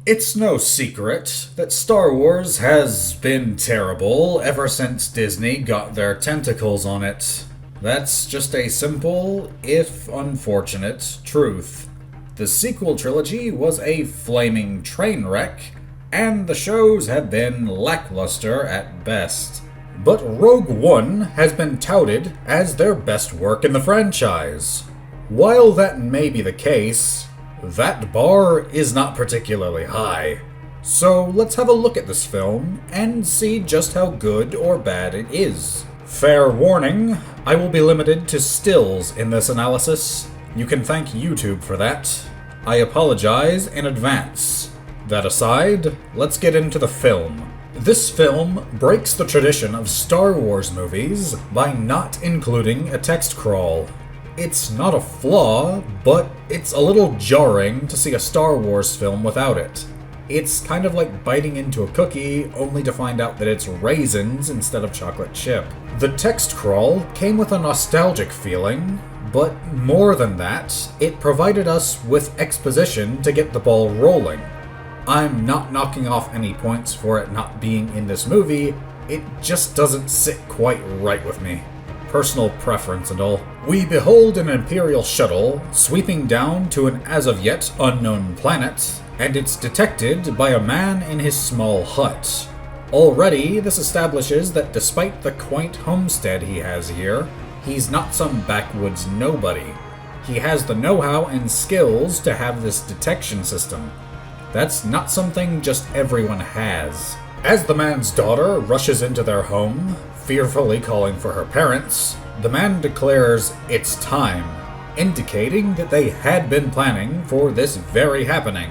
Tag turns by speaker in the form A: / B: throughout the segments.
A: It's no secret that Star Wars has been terrible ever since Disney got their tentacles on it. That's just a simple, if unfortunate, truth. The sequel trilogy was a flaming train wreck, and the shows have been lackluster at best. But Rogue One has been touted as their best work in the franchise. While that may be the case, that bar is not particularly high. So let's have a look at this film and see just how good or bad it is. Fair warning, I will be limited to stills in this analysis. You can thank YouTube for that. I apologize in advance. That aside, let's get into the film. This film breaks the tradition of Star Wars movies by not including a text crawl. It's not a flaw, but it's a little jarring to see a Star Wars film without it. It's kind of like biting into a cookie only to find out that it's raisins instead of chocolate chip. The text crawl came with a nostalgic feeling, but more than that, it provided us with exposition to get the ball rolling. I'm not knocking off any points for it not being in this movie, it just doesn't sit quite right with me. Personal preference and all. We behold an Imperial shuttle sweeping down to an as-of-yet unknown planet, and it's detected by a man in his small hut. Already, this establishes that despite the quaint homestead he has here, he's not some backwoods nobody. He has the know-how and skills to have this detection system. That's not something just everyone has. As the man's daughter rushes into their home, fearfully calling for her parents, the man declares it's time, indicating that they had been planning for this very happening.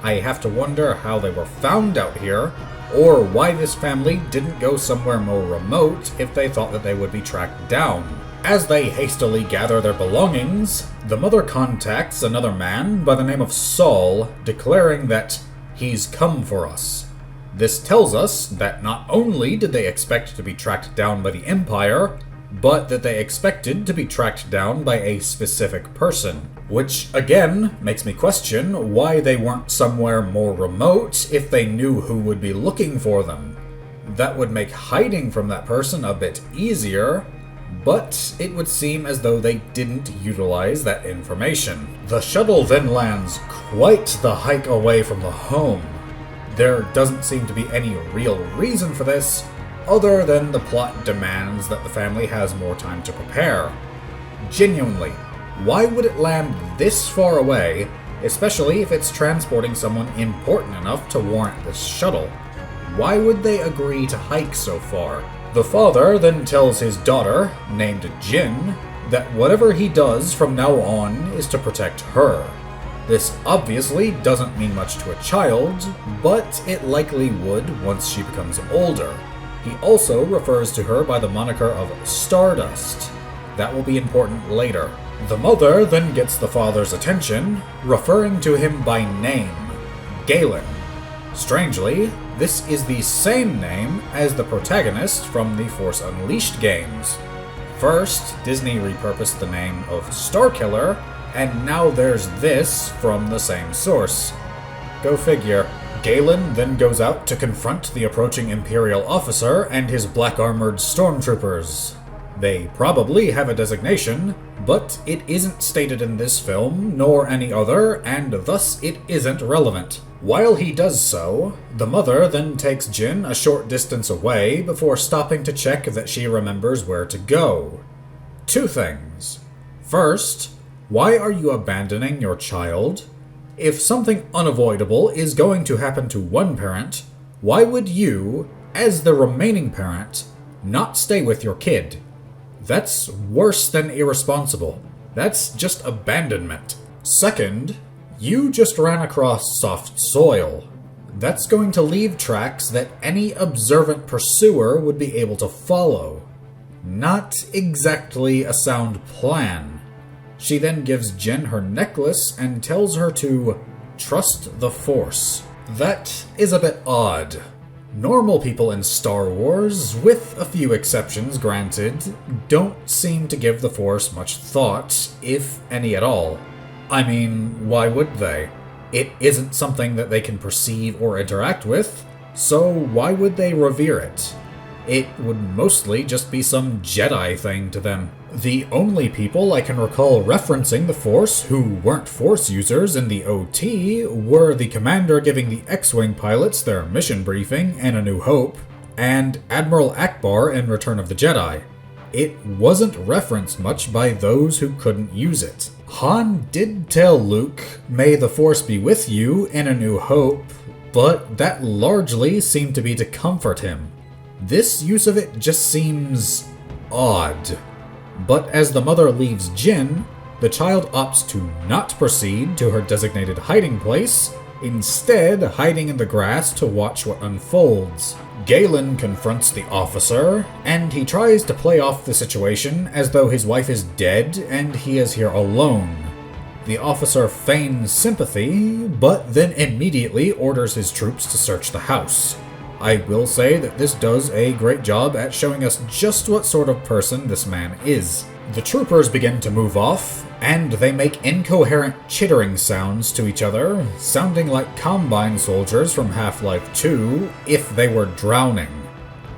A: I have to wonder how they were found out here, or why this family didn't go somewhere more remote if they thought that they would be tracked down. As they hastily gather their belongings, the mother contacts another man by the name of Saul, declaring that he's come for us. This tells us that not only did they expect to be tracked down by the Empire, but that they expected to be tracked down by a specific person. Which, again, makes me question why they weren't somewhere more remote if they knew who would be looking for them. That would make hiding from that person a bit easier, but it would seem as though they didn't utilize that information. The shuttle then lands quite the hike away from the home. There doesn't seem to be any real reason for this, other than the plot demands that the family has more time to prepare. Genuinely, why would it land this far away, especially if it's transporting someone important enough to warrant this shuttle? Why would they agree to hike so far? The father then tells his daughter, named Jin, that whatever he does from now on is to protect her. This obviously doesn't mean much to a child, but it likely would once she becomes older. He also refers to her by the moniker of Stardust. That will be important later. The mother then gets the father's attention, referring to him by name, Galen. Strangely, this is the same name as the protagonist from the Force Unleashed games. First, Disney repurposed the name of Starkiller, and now there's this from the same source. Go figure. Galen then goes out to confront the approaching Imperial officer and his black-armored stormtroopers. They probably have a designation, but it isn't stated in this film, nor any other, and thus it isn't relevant. While he does so, the mother then takes Jin a short distance away before stopping to check that she remembers where to go. Two things. First, why are you abandoning your child? If something unavoidable is going to happen to one parent, why would you, as the remaining parent, not stay with your kid? That's worse than irresponsible. That's just abandonment. Second, you just ran across soft soil. That's going to leave tracks that any observant pursuer would be able to follow. Not exactly a sound plan. She then gives Jin her necklace and tells her to trust the Force. That is a bit odd. Normal people in Star Wars, with a few exceptions granted, don't seem to give the Force much thought, if any at all. I mean, why would they? It isn't something that they can perceive or interact with, so why would they revere it? It would mostly just be some Jedi thing to them. The only people I can recall referencing the Force who weren't Force users in the OT were the commander giving the X-Wing pilots their mission briefing in A New Hope, and Admiral Akbar in Return of the Jedi. It wasn't referenced much by those who couldn't use it. Han did tell Luke, "May the Force be with you," in A New Hope, but that largely seemed to be to comfort him. This use of it just seems odd. But as the mother leaves Jin, the child opts to not proceed to her designated hiding place, instead hiding in the grass to watch what unfolds. Galen confronts the officer, and he tries to play off the situation as though his wife is dead and he is here alone. The officer feigns sympathy, but then immediately orders his troops to search the house. I will say that this does a great job at showing us just what sort of person this man is. The troopers begin to move off, and they make incoherent chittering sounds to each other, sounding like Combine soldiers from Half-Life 2 if they were drowning.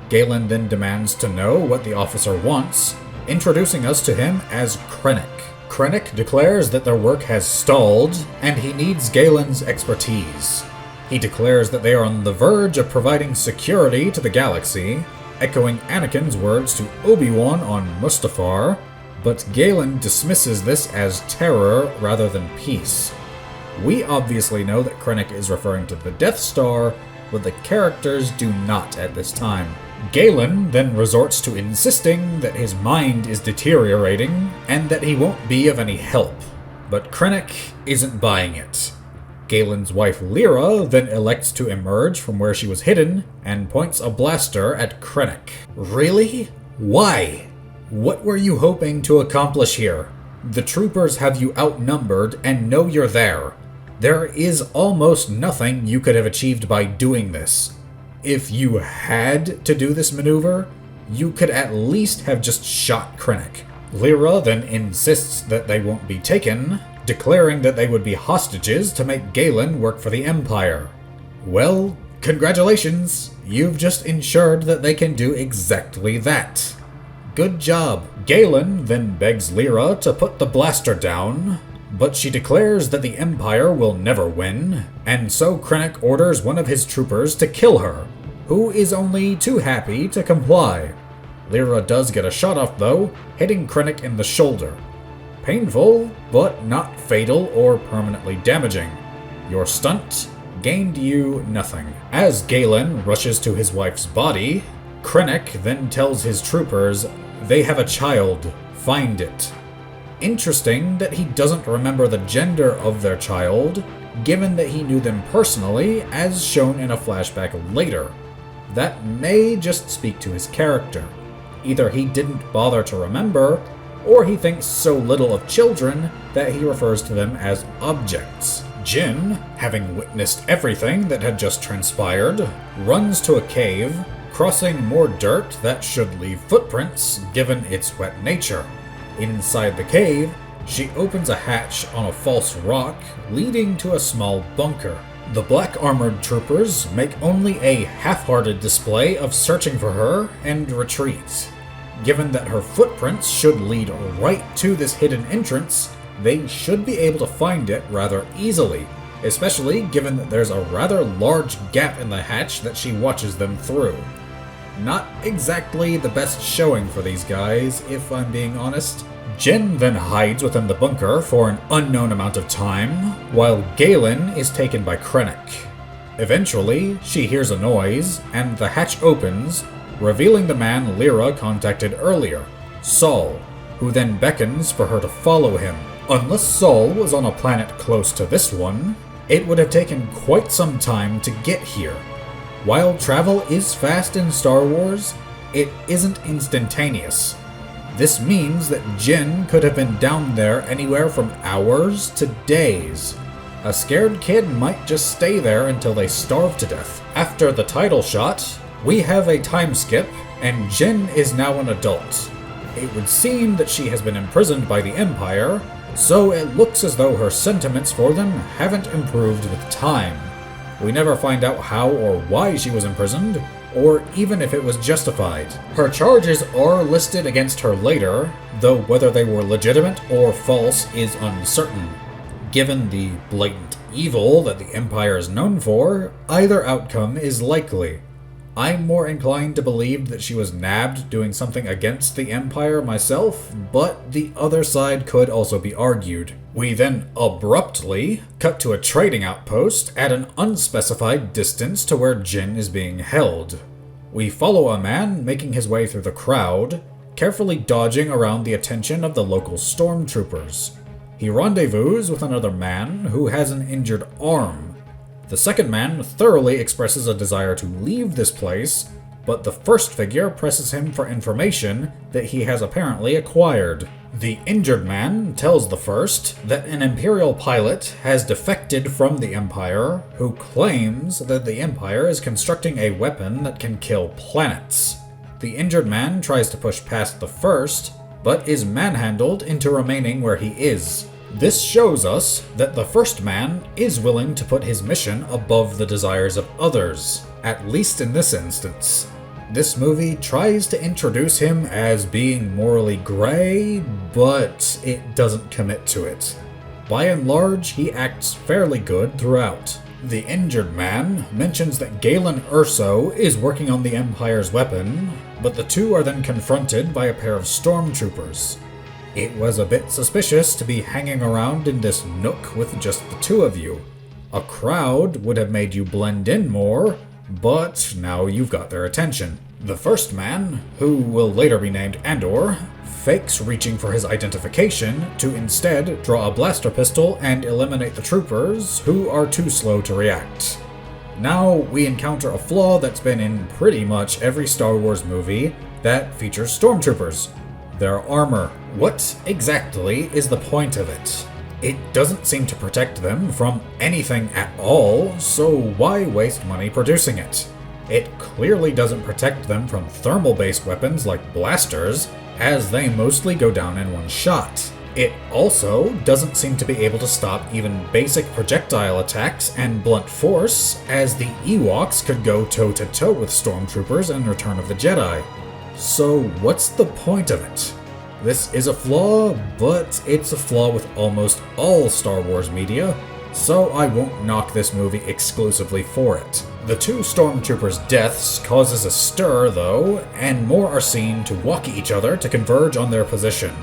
A: Galen then demands to know what the officer wants, introducing us to him as Krennic. Krennic declares that their work has stalled, and he needs Galen's expertise. He declares that they are on the verge of providing security to the galaxy, echoing Anakin's words to Obi-Wan on Mustafar, but Galen dismisses this as terror rather than peace. We obviously know that Krennic is referring to the Death Star, but the characters do not at this time. Galen then resorts to insisting that his mind is deteriorating and that he won't be of any help, but Krennic isn't buying it. Galen's wife Lyra then elects to emerge from where she was hidden and points a blaster at Krennic. Really? Why? What were you hoping to accomplish here? The troopers have you outnumbered and know you're there. There is almost nothing you could have achieved by doing this. If you had to do this maneuver, you could at least have just shot Krennic. Lyra then insists that they won't be taken, declaring that they would be hostages to make Galen work for the Empire. Well, congratulations, you've just ensured that they can do exactly that. Good job. Galen then begs Lyra to put the blaster down, but she declares that the Empire will never win, and so Krennic orders one of his troopers to kill her, who is only too happy to comply. Lyra does get a shot off though, hitting Krennic in the shoulder. Painful, but not fatal or permanently damaging. Your stunt gained you nothing. As Galen rushes to his wife's body, Krennic then tells his troopers they have a child, find it. Interesting that he doesn't remember the gender of their child, given that he knew them personally, as shown in a flashback later. That may just speak to his character. Either he didn't bother to remember, or he thinks so little of children that he refers to them as objects. Jin, having witnessed everything that had just transpired, runs to a cave, crossing more dirt that should leave footprints given its wet nature. Inside the cave, she opens a hatch on a false rock, leading to a small bunker. The black-armored troopers make only a half-hearted display of searching for her and retreat. Given that her footprints should lead right to this hidden entrance, they should be able to find it rather easily, especially given that there's a rather large gap in the hatch that she watches them through. Not exactly the best showing for these guys, if I'm being honest. Jin then hides within the bunker for an unknown amount of time, while Galen is taken by Krennic. Eventually, she hears a noise, and the hatch opens, revealing the man Lyra contacted earlier, Saul, who then beckons for her to follow him. Unless Saul was on a planet close to this one, it would have taken quite some time to get here. While travel is fast in Star Wars, it isn't instantaneous. This means that Jin could have been down there anywhere from hours to days. A scared kid might just stay there until they starve to death. After the title shot, we have a time skip, and Jin is now an adult. It would seem that she has been imprisoned by the Empire, so it looks as though her sentiments for them haven't improved with time. We never find out how or why she was imprisoned, or even if it was justified. Her charges are listed against her later, though whether they were legitimate or false is uncertain. Given the blatant evil that the Empire is known for, either outcome is likely. I'm more inclined to believe that she was nabbed doing something against the Empire myself, but the other side could also be argued. We then abruptly cut to a trading outpost at an unspecified distance to where Jin is being held. We follow a man making his way through the crowd, carefully dodging around the attention of the local stormtroopers. He rendezvous with another man who has an injured arm. The second man thoroughly expresses a desire to leave this place, but the first figure presses him for information that he has apparently acquired. The injured man tells the first that an Imperial pilot has defected from the Empire, who claims that the Empire is constructing a weapon that can kill planets. The injured man tries to push past the first, but is manhandled into remaining where he is. This shows us that the first man is willing to put his mission above the desires of others, at least in this instance. This movie tries to introduce him as being morally gray, but it doesn't commit to it. By and large, he acts fairly good throughout. The injured man mentions that Galen Erso is working on the Empire's weapon, but the two are then confronted by a pair of stormtroopers. It was a bit suspicious to be hanging around in this nook with just the two of you. A crowd would have made you blend in more, but now you've got their attention. The first man, who will later be named Andor, fakes reaching for his identification to instead draw a blaster pistol and eliminate the troopers, who are too slow to react. Now we encounter a flaw that's been in pretty much every Star Wars movie that features stormtroopers: their armor. What exactly is the point of it? It doesn't seem to protect them from anything at all, so why waste money producing it? It clearly doesn't protect them from thermal-based weapons like blasters, as they mostly go down in one shot. It also doesn't seem to be able to stop even basic projectile attacks and blunt force, as the Ewoks could go toe-to-toe with stormtroopers in Return of the Jedi. So what's the point of it? This is a flaw, but it's a flaw with almost all Star Wars media, so I won't knock this movie exclusively for it. The two stormtroopers' deaths causes a stir, though, and more are seen to walk each other to converge on their position.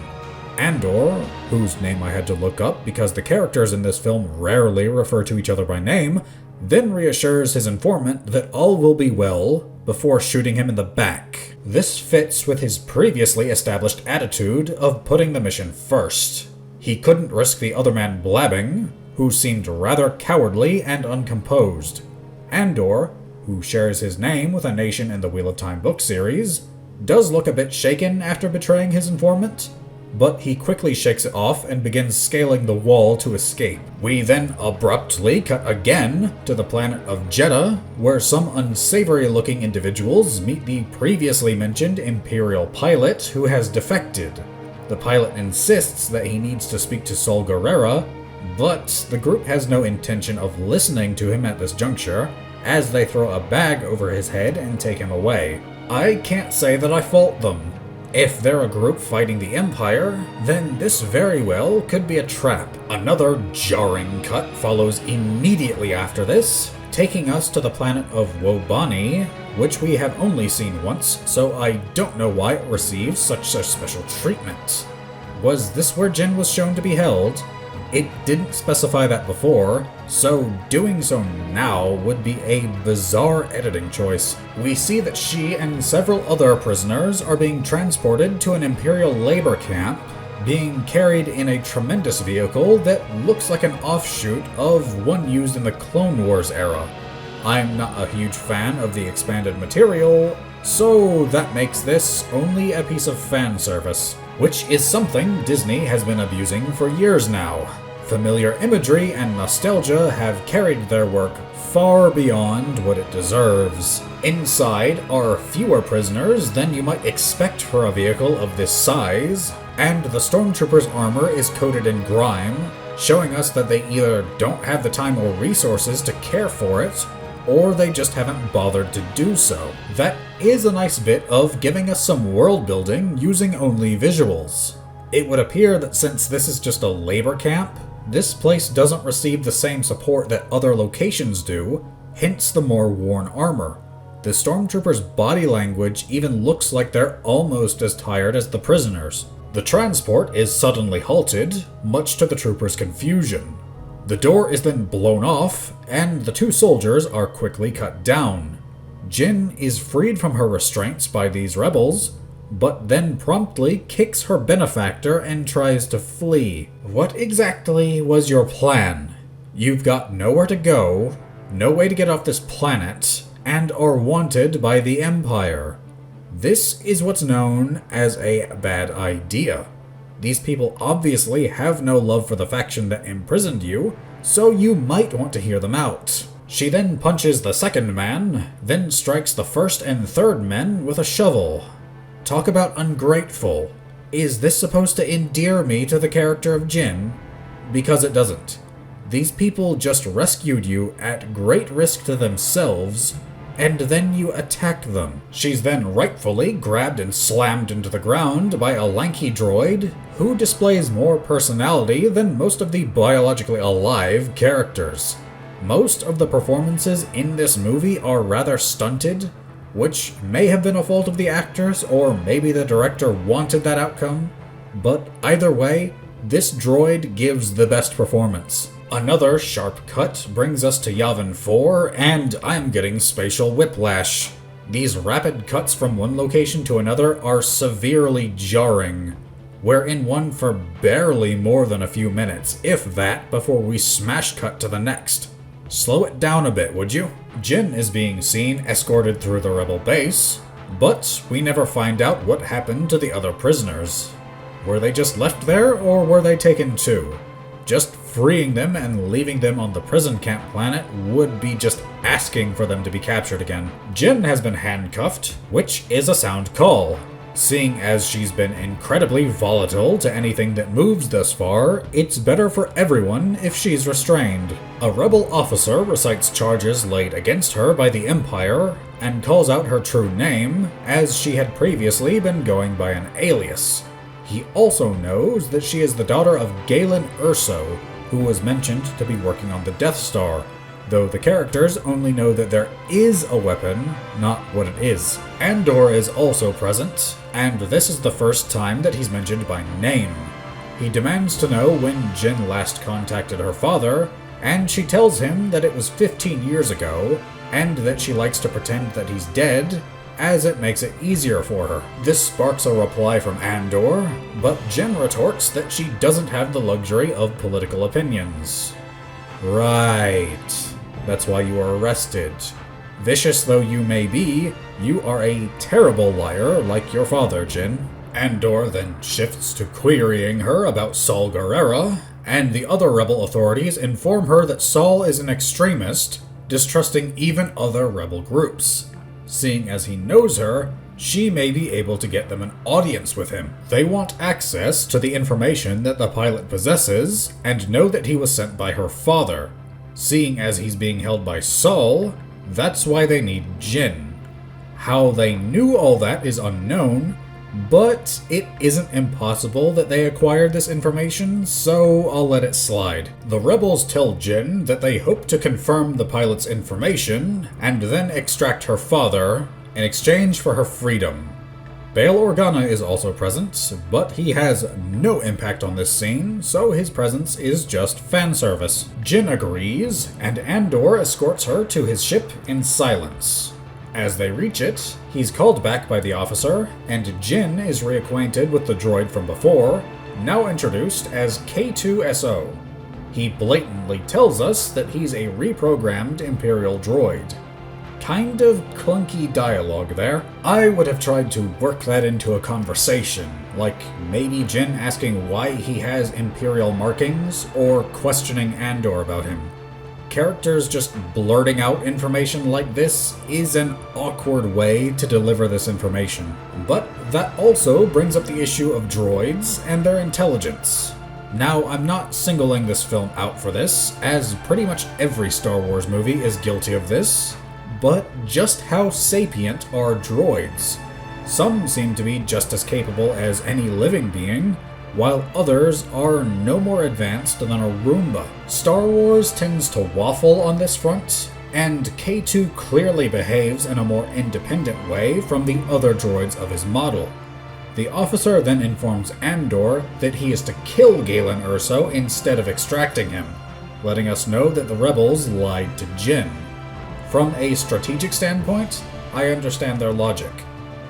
A: Andor, whose name I had to look up because the characters in this film rarely refer to each other by name, then reassures his informant that all will be well before shooting him in the back. This fits with his previously established attitude of putting the mission first. He couldn't risk the other man blabbing, who seemed rather cowardly and uncomposed. Andor, who shares his name with a nation in the Wheel of Time book series, does look a bit shaken after betraying his informant, but he quickly shakes it off and begins scaling the wall to escape. We then abruptly cut again to the planet of Jeddah, where some unsavory-looking individuals meet the previously mentioned Imperial pilot who has defected. The pilot insists that he needs to speak to Sol Guerrera, but the group has no intention of listening to him at this juncture, as they throw a bag over his head and take him away. I can't say that I fault them. If they're a group fighting the Empire, then this very well could be a trap. Another jarring cut follows immediately after this, taking us to the planet of Wobani, which we have only seen once, so I don't know why it receives such a special treatment. Was this where Jin was shown to be held? It didn't specify that before, so doing so now would be a bizarre editing choice. We see that she and several other prisoners are being transported to an Imperial labor camp, being carried in a tremendous vehicle that looks like an offshoot of one used in the Clone Wars era. I'm not a huge fan of the expanded material, so that makes this only a piece of fan service, which is something Disney has been abusing for years now. Familiar imagery and nostalgia have carried their work far beyond what it deserves. Inside are fewer prisoners than you might expect for a vehicle of this size, and the stormtroopers' armor is coated in grime, showing us that they either don't have the time or resources to care for it, or they just haven't bothered to do so. That is a nice bit of giving us some world building using only visuals. It would appear that since this is just a labor camp, this place doesn't receive the same support that other locations do, hence the more worn armor. The stormtroopers' body language even looks like they're almost as tired as the prisoners. The transport is suddenly halted, much to the troopers' confusion. The door is then blown off, and the two soldiers are quickly cut down. Jyn is freed from her restraints by these rebels, but then promptly kicks her benefactor and tries to flee. What exactly was your plan? You've got nowhere to go, no way to get off this planet, and are wanted by the Empire. This is what's known as a bad idea. These people obviously have no love for the faction that imprisoned you, so you might want to hear them out. She then punches the second man, then strikes the first and third men with a shovel. Talk about ungrateful. Is this supposed to endear me to the character of Jyn? Because it doesn't. These people just rescued you at great risk to themselves, and then you attack them. She's then rightfully grabbed and slammed into the ground by a lanky droid who displays more personality than most of the biologically alive characters. Most of the performances in this movie are rather stunted, which may have been a fault of the actors, or maybe the director wanted that outcome, but either way, this droid gives the best performance. Another sharp cut brings us to Yavin 4, and I'm getting spatial whiplash. These rapid cuts from one location to another are severely jarring. We're in one for barely more than a few minutes, if that, before we smash cut to the next. Slow it down a bit, would you? Jyn is being seen escorted through the rebel base, but we never find out what happened to the other prisoners. Were they just left there, or were they taken too? Just freeing them and leaving them on the prison camp planet would be just asking for them to be captured again. Jyn has been handcuffed, which is a sound call. Seeing as she's been incredibly volatile to anything that moves thus far, it's better for everyone if she's restrained. A rebel officer recites charges laid against her by the Empire, and calls out her true name, as she had previously been going by an alias. He also knows that she is the daughter of Galen Erso, who was mentioned to be working on the Death Star, though the characters only know that there is a weapon, not what it is. Andor is also present, and this is the first time that he's mentioned by name. He demands to know when Jyn last contacted her father, and she tells him that it was 15 years ago, and that she likes to pretend that he's dead, as it makes it easier for her. This sparks a reply from Andor, but Jyn retorts that she doesn't have the luxury of political opinions. Right. That's why you were arrested. Vicious though you may be, you are a terrible liar like your father, Jyn. Andor then shifts to querying her about Saul Guerrera, and the other rebel authorities inform her that Saul is an extremist, distrusting even other rebel groups. Seeing as he knows her, she may be able to get them an audience with him. They want access to the information that the pilot possesses, and know that he was sent by her father. Seeing as he's being held by Saul, that's why they need Jyn. How they knew all that is unknown, but it isn't impossible that they acquired this information, so I'll let it slide. The rebels tell Jyn that they hope to confirm the pilot's information, and then extract her father, in exchange for her freedom. Bail Organa is also present, but he has no impact on this scene, so his presence is just fan service. Jyn agrees, and Andor escorts her to his ship in silence. As they reach it, he's called back by the officer, and Jyn is reacquainted with the droid from before, now introduced as K2SO. He blatantly tells us that he's a reprogrammed Imperial droid. Kind of clunky dialogue there. I would have tried to work that into a conversation, like maybe Jyn asking why he has Imperial markings, or questioning Andor about him. Characters just blurting out information like this is an awkward way to deliver this information. But that also brings up the issue of droids and their intelligence. Now, I'm not singling this film out for this, as pretty much every Star Wars movie is guilty of this, but just how sapient are droids? Some seem to be just as capable as any living being, while others are no more advanced than a Roomba. Star Wars tends to waffle on this front, and K2 clearly behaves in a more independent way from the other droids of his model. The officer then informs Andor that he is to kill Galen Erso instead of extracting him, letting us know that the rebels lied to Jyn. From a strategic standpoint, I understand their logic.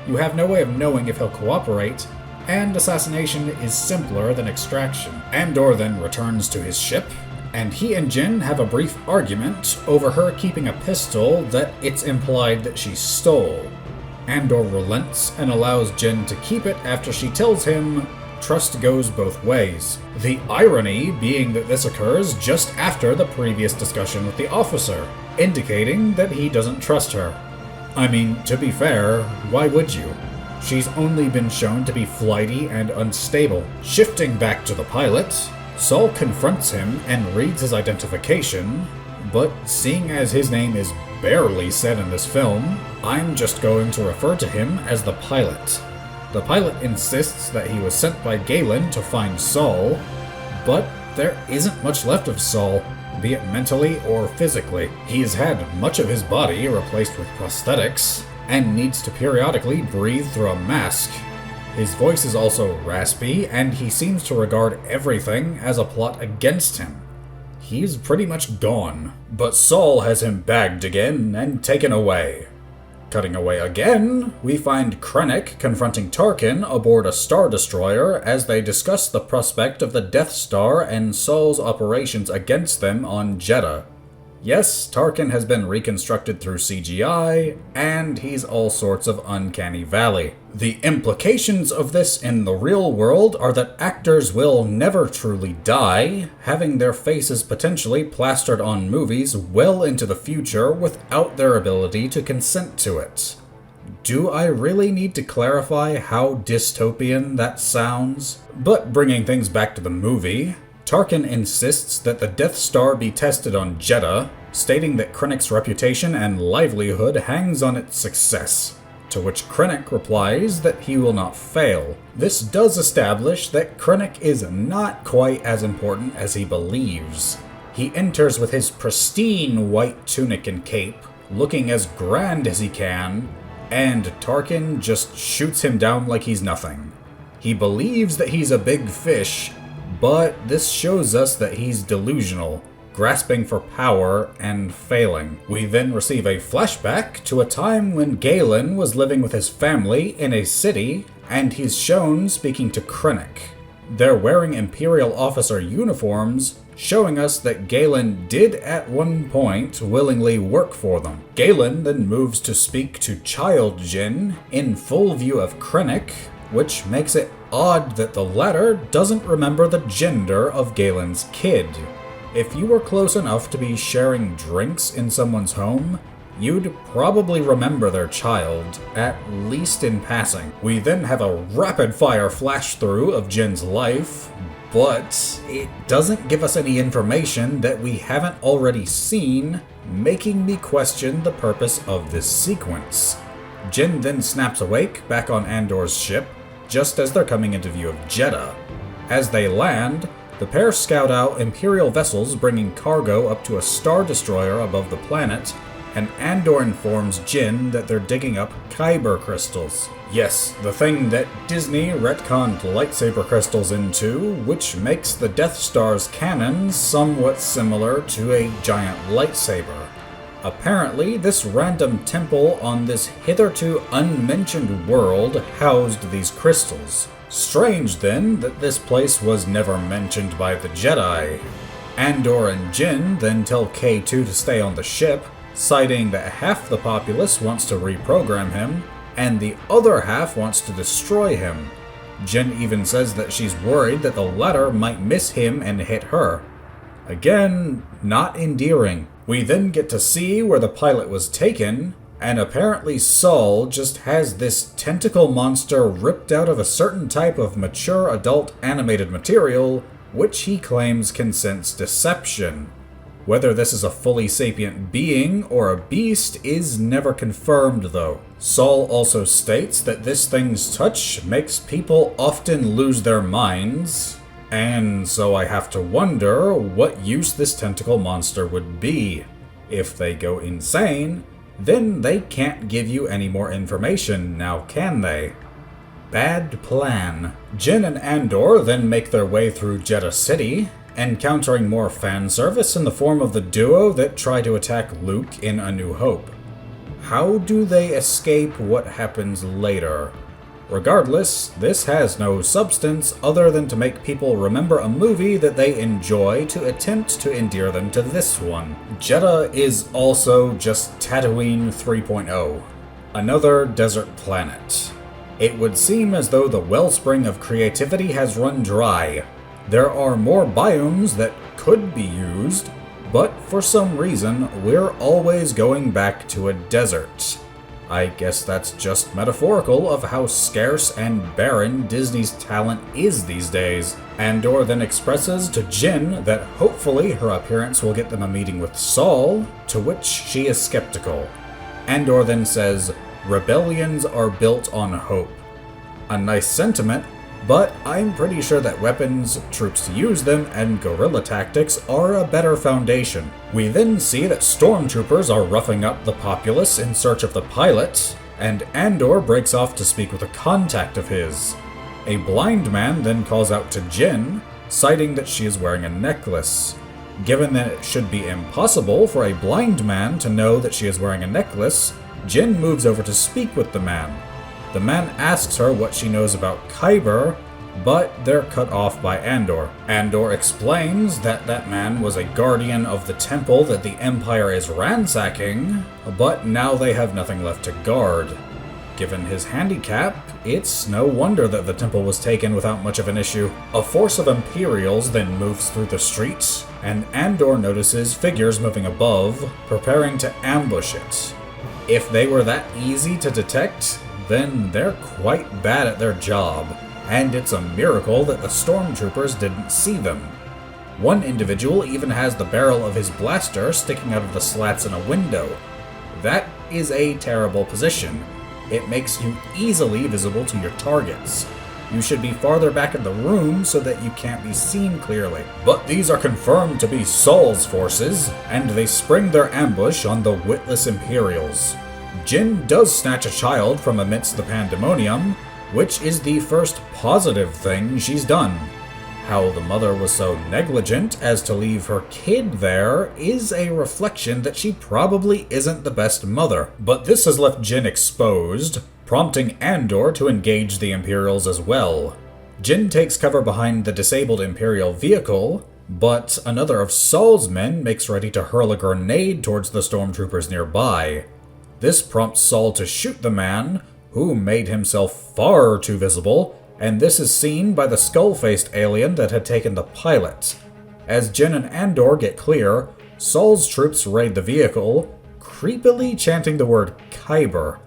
A: You have no way of knowing if he'll cooperate, and assassination is simpler than extraction. Andor then returns to his ship, and he and Jyn have a brief argument over her keeping a pistol that it's implied that she stole. Andor relents and allows Jyn to keep it after she tells him trust goes both ways. The irony being that this occurs just after the previous discussion with the officer, indicating that he doesn't trust her. I mean, to be fair, why would you? She's only been shown to be flighty and unstable. Shifting back to the pilot, Saul confronts him and reads his identification, but seeing as his name is barely said in this film, I'm just going to refer to him as the pilot. The pilot insists that he was sent by Galen to find Saul, but there isn't much left of Saul, be it mentally or physically. He's had much of his body replaced with prosthetics, and needs to periodically breathe through a mask. His voice is also raspy, and he seems to regard everything as a plot against him. He's pretty much gone, but Saul has him bagged again and taken away. Cutting away again, we find Krennic confronting Tarkin aboard a Star Destroyer as they discuss the prospect of the Death Star and Saul's operations against them on Jedha. Yes, Tarkin has been reconstructed through CGI, and he's all sorts of uncanny valley. The implications of this in the real world are that actors will never truly die, having their faces potentially plastered on movies well into the future without their ability to consent to it. Do I really need to clarify how dystopian that sounds? But bringing things back to the movie, Tarkin insists that the Death Star be tested on Jedha, stating that Krennic's reputation and livelihood hangs on its success, to which Krennic replies that he will not fail. This does establish that Krennic is not quite as important as he believes. He enters with his pristine white tunic and cape, looking as grand as he can, and Tarkin just shoots him down like he's nothing. He believes that he's a big fish, but this shows us that he's delusional, grasping for power and failing. We then receive a flashback to a time when Galen was living with his family in a city, and he's shown speaking to Krennic. They're wearing Imperial officer uniforms, showing us that Galen did at one point willingly work for them. Galen then moves to speak to Child Jyn in full view of Krennic, which makes it odd that the latter doesn't remember the gender of Galen's kid. If you were close enough to be sharing drinks in someone's home, you'd probably remember their child, at least in passing. We then have a rapid-fire flash-through of Jyn's life, but it doesn't give us any information that we haven't already seen, making me question the purpose of this sequence. Jyn then snaps awake back on Andor's ship, just as they're coming into view of Jedha. As they land, the pair scout out Imperial vessels bringing cargo up to a Star Destroyer above the planet, and Andor informs Jyn that they're digging up Kyber crystals. Yes, the thing that Disney retconned lightsaber crystals into, which makes the Death Star's cannon somewhat similar to a giant lightsaber. Apparently, this random temple on this hitherto unmentioned world housed these crystals. Strange, then, that this place was never mentioned by the Jedi. Andor and Jyn then tell K2 to stay on the ship, citing that half the populace wants to reprogram him, and the other half wants to destroy him. Jyn even says that she's worried that the latter might miss him and hit her. Again, not endearing. We then get to see where the pilot was taken, and apparently Saul just has this tentacle monster ripped out of a certain type of mature adult animated material, which he claims can sense deception. Whether this is a fully sapient being or a beast is never confirmed, though. Saul also states that this thing's touch makes people often lose their minds, and so I have to wonder what use this tentacle monster would be. If they go insane, then they can't give you any more information, now can they? Bad plan. Jin and Andor then make their way through Jeddah City, encountering more fan service in the form of the duo that try to attack Luke in A New Hope. How do they escape what happens later? Regardless, this has no substance other than to make people remember a movie that they enjoy to attempt to endear them to this one. Jeddah is also just Tatooine 3.0, another desert planet. It would seem as though the wellspring of creativity has run dry. There are more biomes that could be used, but for some reason, we're always going back to a desert. I guess that's just metaphorical of how scarce and barren Disney's talent is these days. Andor then expresses to Jin that hopefully her appearance will get them a meeting with Saul, to which she is skeptical. Andor then says, "Rebellions are built on hope." A nice sentiment, but I'm pretty sure that weapons, troops to use them, and guerrilla tactics are a better foundation. We then see that stormtroopers are roughing up the populace in search of the pilot, and Andor breaks off to speak with a contact of his. A blind man then calls out to Jin, citing that she is wearing a necklace. Given that it should be impossible for a blind man to know that she is wearing a necklace, Jin moves over to speak with the man. The man asks her what she knows about Kyber, but they're cut off by Andor. Andor explains that that man was a guardian of the temple that the Empire is ransacking, but now they have nothing left to guard. Given his handicap, it's no wonder that the temple was taken without much of an issue. A force of Imperials then moves through the streets, and Andor notices figures moving above, preparing to ambush it. If they were that easy to detect, then they're quite bad at their job, and it's a miracle that the stormtroopers didn't see them. One individual even has the barrel of his blaster sticking out of the slats in a window. That is a terrible position. It makes you easily visible to your targets. You should be farther back in the room so that you can't be seen clearly. But these are confirmed to be Saul's forces, and they spring their ambush on the witless Imperials. Jin does snatch a child from amidst the pandemonium, which is the first positive thing she's done. How the mother was so negligent as to leave her kid there is a reflection that she probably isn't the best mother. But this has left Jin exposed, prompting Andor to engage the Imperials as well. Jin takes cover behind the disabled Imperial vehicle, but another of Saul's men makes ready to hurl a grenade towards the stormtroopers nearby. This prompts Saul to shoot the man, who made himself far too visible, and this is seen by the skull-faced alien that had taken the pilot. As Jin and Andor get clear, Saul's troops raid the vehicle, creepily chanting the word Kyber,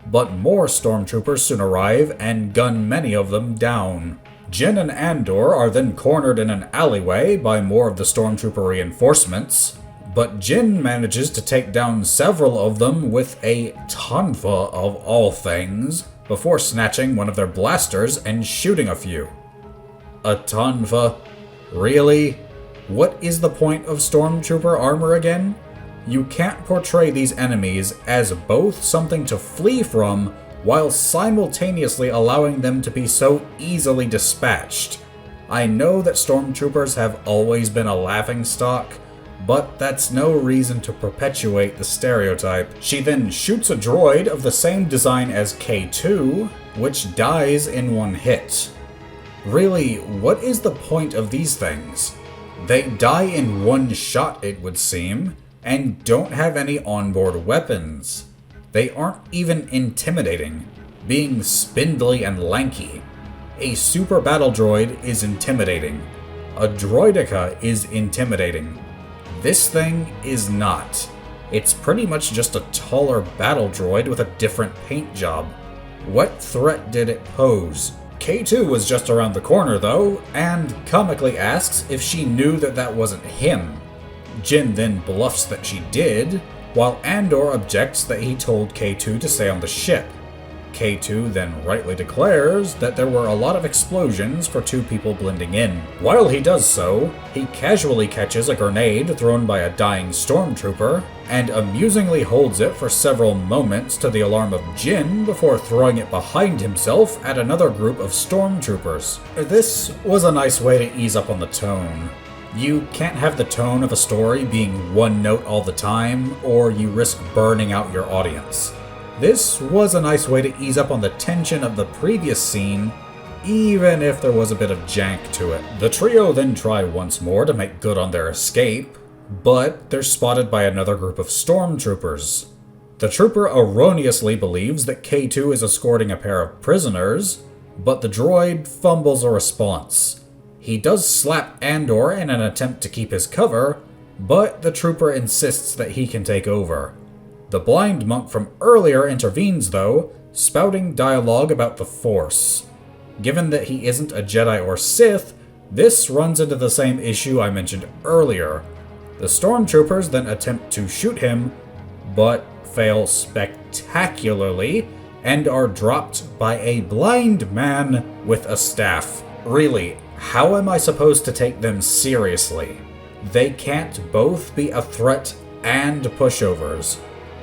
A: but more stormtroopers soon arrive and gun many of them down. Jin and Andor are then cornered in an alleyway by more of the stormtrooper reinforcements, but Jin manages to take down several of them with a tonfa of all things, before snatching one of their blasters and shooting a few. A tonfa? Really? What is the point of stormtrooper armor again? You can't portray these enemies as both something to flee from, while simultaneously allowing them to be so easily dispatched. I know that stormtroopers have always been a laughingstock, but that's no reason to perpetuate the stereotype. She then shoots a droid of the same design as K2, which dies in one hit. Really, what is the point of these things? They die in one shot, it would seem, and don't have any onboard weapons. They aren't even intimidating, being spindly and lanky. A super battle droid is intimidating. A droideka is intimidating. This thing is not. It's pretty much just a taller battle droid with a different paint job. What threat did it pose? K2 was just around the corner though, and comically asks if she knew that that wasn't him. Jin then bluffs that she did, while Andor objects that he told K2 to stay on the ship. K2 then rightly declares that there were a lot of explosions for two people blending in. While he does so, he casually catches a grenade thrown by a dying stormtrooper, and amusingly holds it for several moments to the alarm of Jin before throwing it behind himself at another group of stormtroopers. This was a nice way to ease up on the tone. You can't have the tone of a story being one note all the time, or you risk burning out your audience. This was a nice way to ease up on the tension of the previous scene, even if there was a bit of jank to it. The trio then try once more to make good on their escape, but they're spotted by another group of stormtroopers. The trooper erroneously believes that K2 is escorting a pair of prisoners, but the droid fumbles a response. He does slap Andor in an attempt to keep his cover, but the trooper insists that he can take over. The blind monk from earlier intervenes though, spouting dialogue about the Force. Given that he isn't a Jedi or Sith, this runs into the same issue I mentioned earlier. The stormtroopers then attempt to shoot him, but fail spectacularly, and are dropped by a blind man with a staff. Really, how am I supposed to take them seriously? They can't both be a threat and pushovers.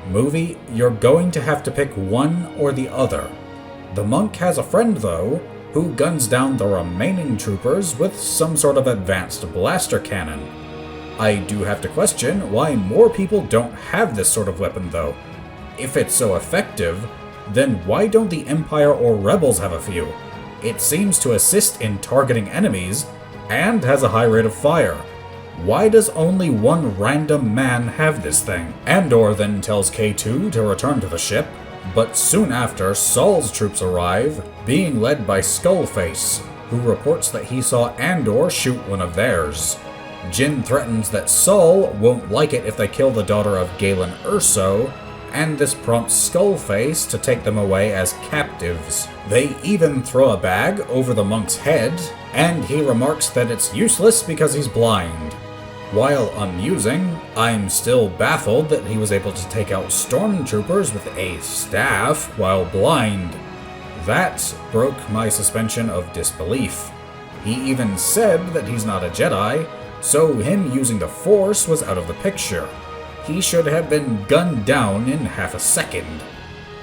A: Movie, you're going to have to pick one or the other. The monk has a friend, though, who guns down the remaining troopers with some sort of advanced blaster cannon. I do have to question why more people don't have this sort of weapon, though. If it's so effective, then why don't the Empire or Rebels have a few? It seems to assist in targeting enemies, and has a high rate of fire. Why does only one random man have this thing? Andor then tells K2 to return to the ship, but soon after, Saul's troops arrive, being led by Skullface, who reports that he saw Andor shoot one of theirs. Jin threatens that Saul won't like it if they kill the daughter of Galen Erso, and this prompts Skullface to take them away as captives. They even throw a bag over the monk's head, and he remarks that it's useless because he's blind. While amusing, I'm still baffled that he was able to take out stormtroopers with a staff while blind. That broke my suspension of disbelief. He even said that he's not a Jedi, so him using the Force was out of the picture. He should have been gunned down in half a second.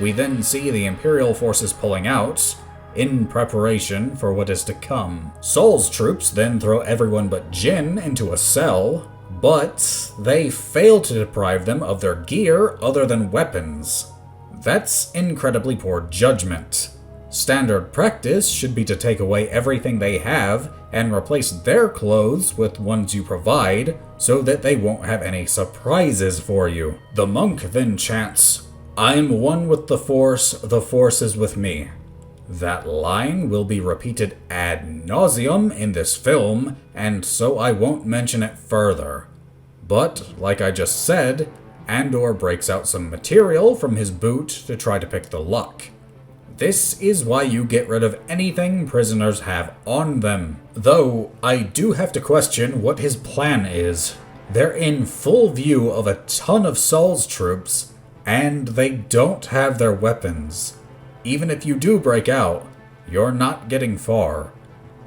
A: We then see the Imperial forces pulling out, in preparation for what is to come. Saul's troops then throw everyone but Jin into a cell, but they fail to deprive them of their gear other than weapons. That's incredibly poor judgment. Standard practice should be to take away everything they have and replace their clothes with ones you provide, so that they won't have any surprises for you. The monk then chants, "I'm one with the Force is with me." That line will be repeated ad nauseum in this film, and so I won't mention it further. But, like I just said, Andor breaks out some material from his boot to try to pick the luck. This is why you get rid of anything prisoners have on them. Though, I do have to question what his plan is. They're in full view of a ton of Saul's troops, and they don't have their weapons. Even if you do break out, you're not getting far.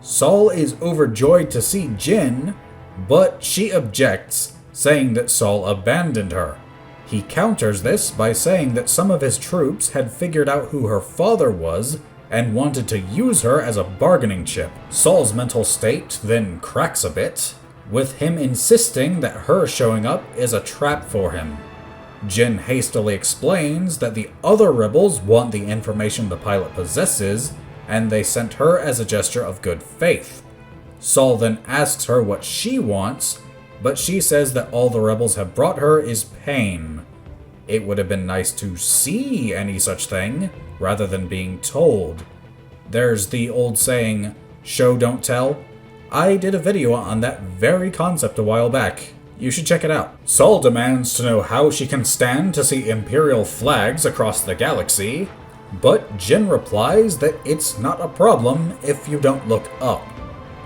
A: Saul is overjoyed to see Jin, but she objects, saying that Saul abandoned her. He counters this by saying that some of his troops had figured out who her father was and wanted to use her as a bargaining chip. Saul's mental state then cracks a bit, with him insisting that her showing up is a trap for him. Jin hastily explains that the other rebels want the information the pilot possesses, and they sent her as a gesture of good faith. Saul then asks her what she wants, but she says that all the rebels have brought her is pain. It would have been nice to see any such thing, rather than being told. There's the old saying, show don't tell. I did a video on that very concept a while back. You should check it out. Saul demands to know how she can stand to see Imperial flags across the galaxy, but Jin replies that it's not a problem if you don't look up.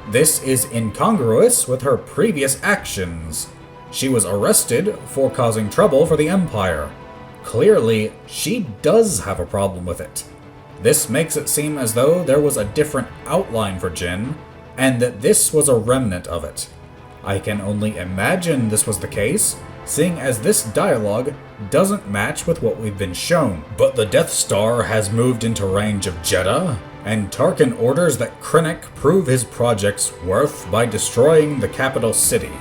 A: This is incongruous with her previous actions. She was arrested for causing trouble for the Empire. Clearly, she does have a problem with it. This makes it seem as though there was a different outline for Jin, and that this was a remnant of it. I can only imagine this was the case, seeing as this dialogue doesn't match with what we've been shown. But the Death Star has moved into range of Jeddah, and Tarkin orders that Krennic prove his project's worth by destroying the capital city.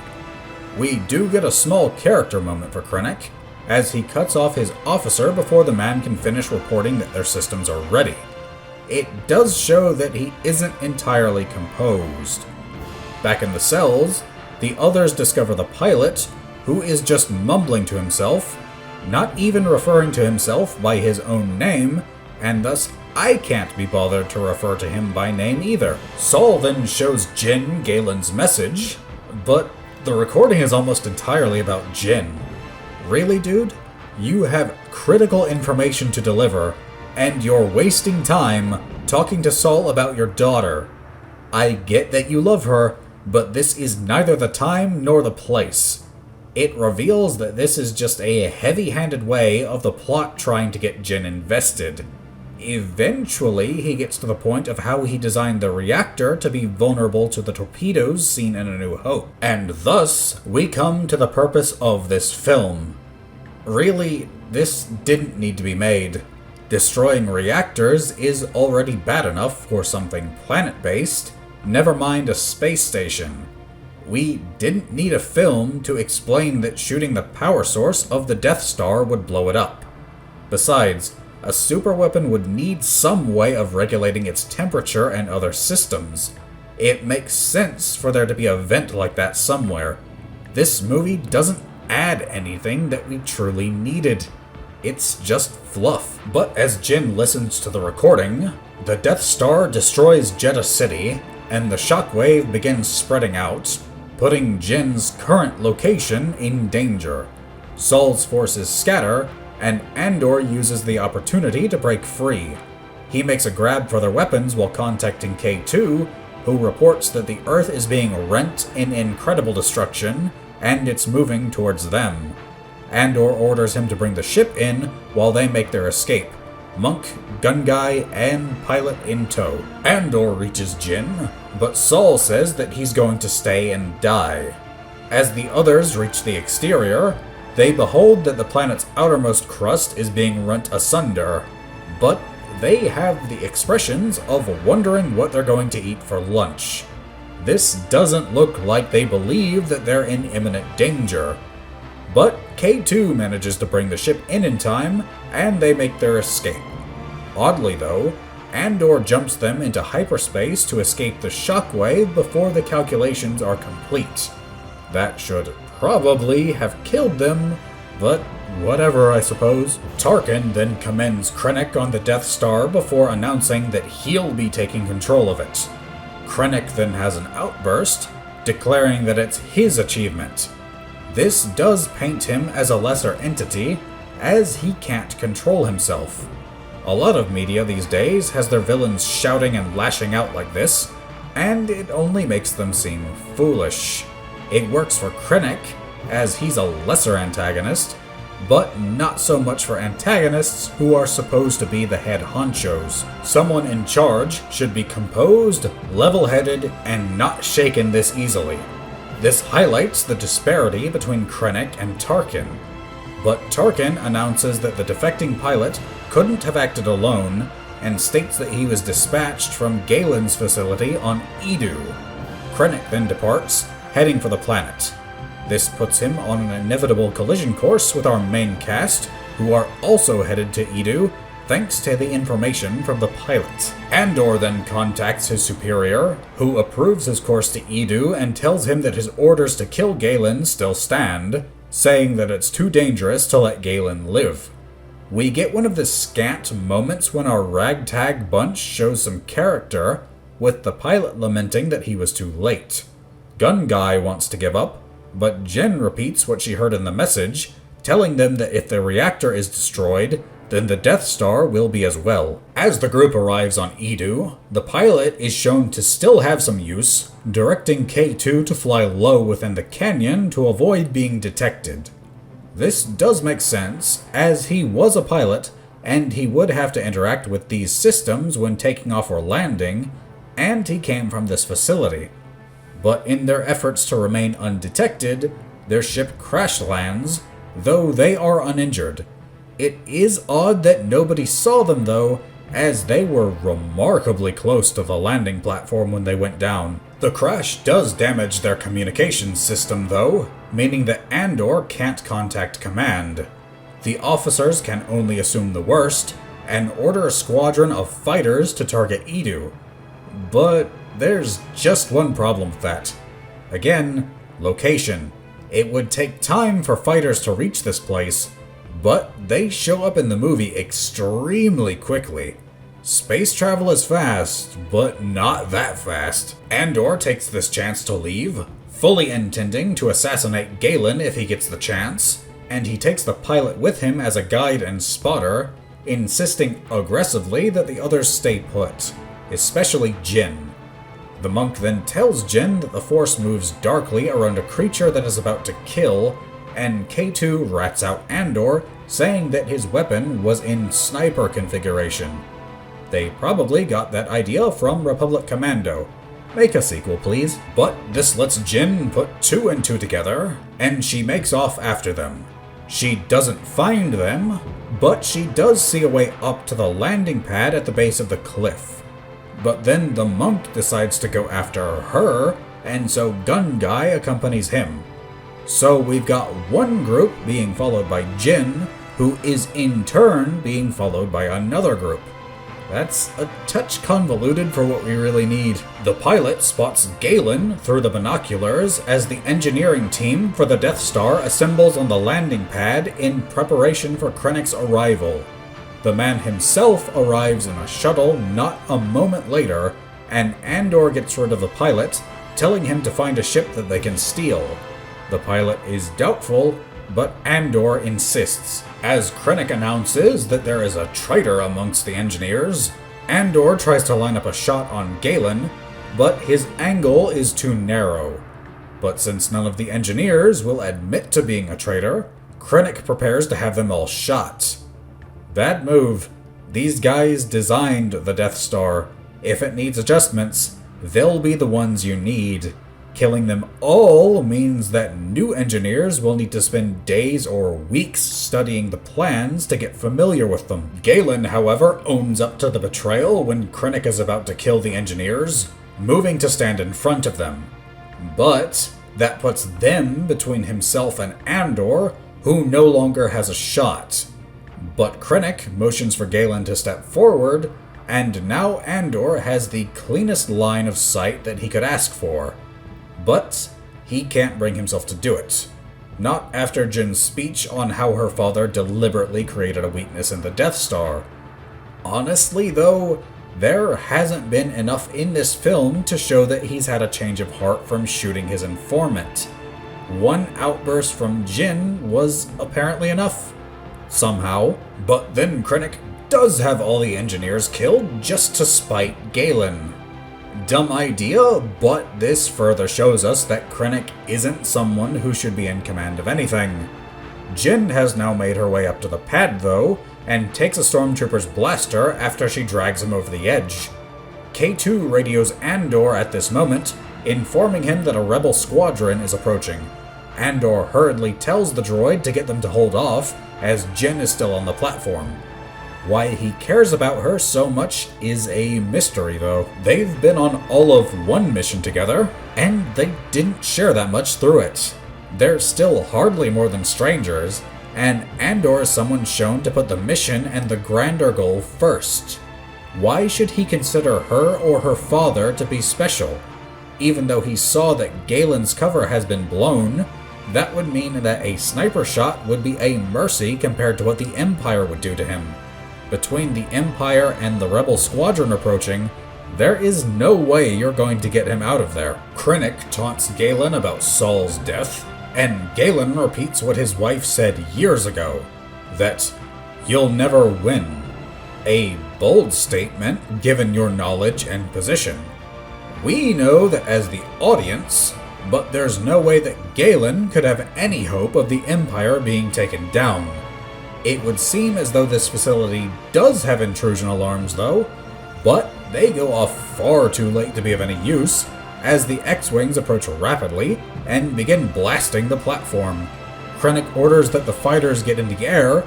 A: We do get a small character moment for Krennic, as he cuts off his officer before the man can finish reporting that their systems are ready. It does show that he isn't entirely composed. Back in the cells, the others discover the pilot, who is just mumbling to himself, not even referring to himself by his own name, and thus I can't be bothered to refer to him by name either. Saul then shows Jin Galen's message, but the recording is almost entirely about Jin. Really, dude? You have critical information to deliver, and you're wasting time talking to Saul about your daughter. I get that you love her, but this is neither the time nor the place. It reveals that this is just a heavy-handed way of the plot trying to get Jin invested. Eventually, he gets to the point of how he designed the reactor to be vulnerable to the torpedoes seen in A New Hope. And thus, we come to the purpose of this film. Really, this didn't need to be made. Destroying reactors is already bad enough for something planet-based, never mind a space station. We didn't need a film to explain that shooting the power source of the Death Star would blow it up. Besides, a superweapon would need some way of regulating its temperature and other systems. It makes sense for there to be a vent like that somewhere. This movie doesn't add anything that we truly needed. It's just fluff. But as Jin listens to the recording, the Death Star destroys Jeddah City, and the shockwave begins spreading out, putting Jin's current location in danger. Saul's forces scatter, and Andor uses the opportunity to break free. He makes a grab for their weapons while contacting K2, who reports that the Earth is being rent in incredible destruction, and it's moving towards them. Andor orders him to bring the ship in while they make their escape. Monk, gun guy, and pilot in tow. Andor reaches Jin, but Saul says that he's going to stay and die. As the others reach the exterior, they behold that the planet's outermost crust is being rent asunder, but they have the expressions of wondering what they're going to eat for lunch. This doesn't look like they believe that they're in imminent danger. But K2 manages to bring the ship in time, and they make their escape. Oddly though, Andor jumps them into hyperspace to escape the shockwave before the calculations are complete. That should probably have killed them, but whatever, I suppose. Tarkin then commends Krennic on the Death Star before announcing that he'll be taking control of it. Krennic then has an outburst, declaring that it's his achievement. This does paint him as a lesser entity, as he can't control himself. A lot of media these days has their villains shouting and lashing out like this, and it only makes them seem foolish. It works for Krennic, as he's a lesser antagonist, but not so much for antagonists who are supposed to be the head honchos. Someone in charge should be composed, level-headed, and not shaken this easily. This highlights the disparity between Krennic and Tarkin. But Tarkin announces that the defecting pilot couldn't have acted alone, and states that he was dispatched from Galen's facility on Edu. Krennic then departs, heading for the planet. This puts him on an inevitable collision course with our main cast, who are also headed to Edu, thanks to the information from the pilot. Andor then contacts his superior, who approves his course to Edu and tells him that his orders to kill Galen still stand, saying that it's too dangerous to let Galen live. We get one of the scant moments when our ragtag bunch shows some character, with the pilot lamenting that he was too late. Gun Guy wants to give up, but Jen repeats what she heard in the message, telling them that if the reactor is destroyed, then the Death Star will be as well. As the group arrives on Edu, the pilot is shown to still have some use, directing K2 to fly low within the canyon to avoid being detected. This does make sense, as he was a pilot, and he would have to interact with these systems when taking off or landing, and he came from this facility. But in their efforts to remain undetected, their ship crash lands, though they are uninjured. It is odd that nobody saw them though, as they were remarkably close to the landing platform when they went down. The crash does damage their communications system though, meaning that Andor can't contact command. The officers can only assume the worst, and order a squadron of fighters to target Edu. But there's just one problem with that. Again, location. It would take time for fighters to reach this place, but they show up in the movie extremely quickly. Space travel is fast, but not that fast. Andor takes this chance to leave, fully intending to assassinate Galen if he gets the chance, and he takes the pilot with him as a guide and spotter, insisting aggressively that the others stay put, especially Jin. The monk then tells Jin that the Force moves darkly around a creature that is about to kill, and K2 rats out Andor, saying that his weapon was in sniper configuration. They probably got that idea from Republic Commando. Make a sequel, please. But this lets Jin put 2 and 2 together, and she makes off after them. She doesn't find them, but she does see a way up to the landing pad at the base of the cliff. But then the monk decides to go after her, and so Gun Guy accompanies him. So we've got one group being followed by Jin, who is in turn being followed by another group. That's a touch convoluted for what we really need. The pilot spots Galen through the binoculars as the engineering team for the Death Star assembles on the landing pad in preparation for Krennic's arrival. The man himself arrives in a shuttle not a moment later, and Andor gets rid of the pilot, telling him to find a ship that they can steal. The pilot is doubtful, but Andor insists. As Krennic announces that there is a traitor amongst the engineers, Andor tries to line up a shot on Galen, but his angle is too narrow. But since none of the engineers will admit to being a traitor, Krennic prepares to have them all shot. Bad move. These guys designed the Death Star. If it needs adjustments, they'll be the ones you need. Killing them all means that new engineers will need to spend days or weeks studying the plans to get familiar with them. Galen, however, owns up to the betrayal when Krennic is about to kill the engineers, moving to stand in front of them. But that puts them between himself and Andor, who no longer has a shot. But Krennic motions for Galen to step forward, and now Andor has the cleanest line of sight that he could ask for. But he can't bring himself to do it. Not after Jin's speech on how her father deliberately created a weakness in the Death Star. Honestly, though, there hasn't been enough in this film to show that he's had a change of heart from shooting his informant. One outburst from Jin was apparently enough. Somehow. But then Krennic does have all the engineers killed just to spite Galen. Dumb idea, but this further shows us that Krennic isn't someone who should be in command of anything. Jin has now made her way up to the pad though, and takes a stormtrooper's blaster after she drags him over the edge. K2 radios Andor at this moment, informing him that a rebel squadron is approaching. Andor hurriedly tells the droid to get them to hold off, as Jin is still on the platform. Why he cares about her so much is a mystery though. They've been on all of one mission together, and they didn't share that much through it. They're still hardly more than strangers, and Andor is someone shown to put the mission and the grander goal first. Why should he consider her or her father to be special? Even though he saw that Galen's cover has been blown, that would mean that a sniper shot would be a mercy compared to what the Empire would do to him. Between the Empire and the Rebel Squadron approaching, There is no way you're going to get him out of there. Krennic taunts Galen about Saul's death, and Galen repeats what his wife said years ago, that you'll never win. A bold statement given your knowledge and position. We know that as the audience, but there's no way that Galen could have any hope of the Empire being taken down. It would seem as though this facility does have intrusion alarms though, but they go off far too late to be of any use as the X-Wings approach rapidly and begin blasting the platform. Krennic orders that the fighters get in the air,